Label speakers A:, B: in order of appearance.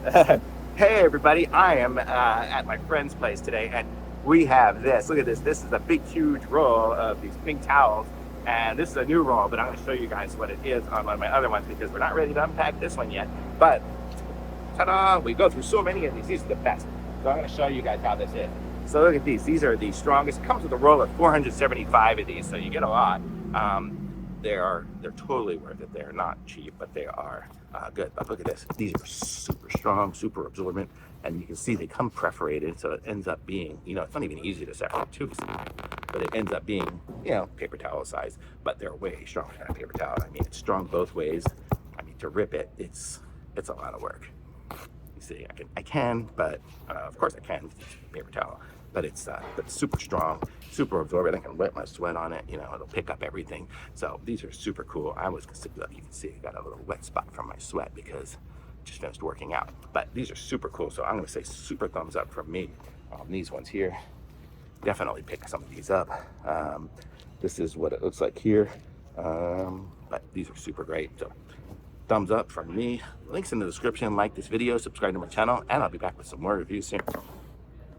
A: Hey everybody, I am at my friend's place today and we have this. Look at this. This is a big, huge roll of these pink towels. And this is a new roll, but I'm going to show you guys what it is on one of my other ones because we're not ready to unpack this one yet. But ta-da, we go through so many of these. These are the best. So I'm going to show you guys how this is. So look at these. These are the strongest. It comes with a roll of 475 of these, so you get a lot. They're totally worth it. They're not cheap, but they are good. But look at this. These are super strong, super absorbent, and you can see they come perforated, so it ends up being, it's not even easy to separate too, but it ends up being, paper towel size. But they're way stronger than a paper towel. I mean, it's strong both ways. I mean, to rip it, it's a lot of work. You see, I can, but of course I can. It's paper towel, but it's super strong, super absorbent. I can wet my sweat on it. It'll pick up everything. So these are super cool. I was considered, you can see, I got a little wet spot from my sweat because I just finished working out. But these are super cool. So I'm going to say super thumbs up from me. These ones here, definitely pick some of these up. This is what it looks like here. But these are super great. So thumbs up from me. Links in the description. Like this video, subscribe to my channel, and I'll be back with some more reviews soon.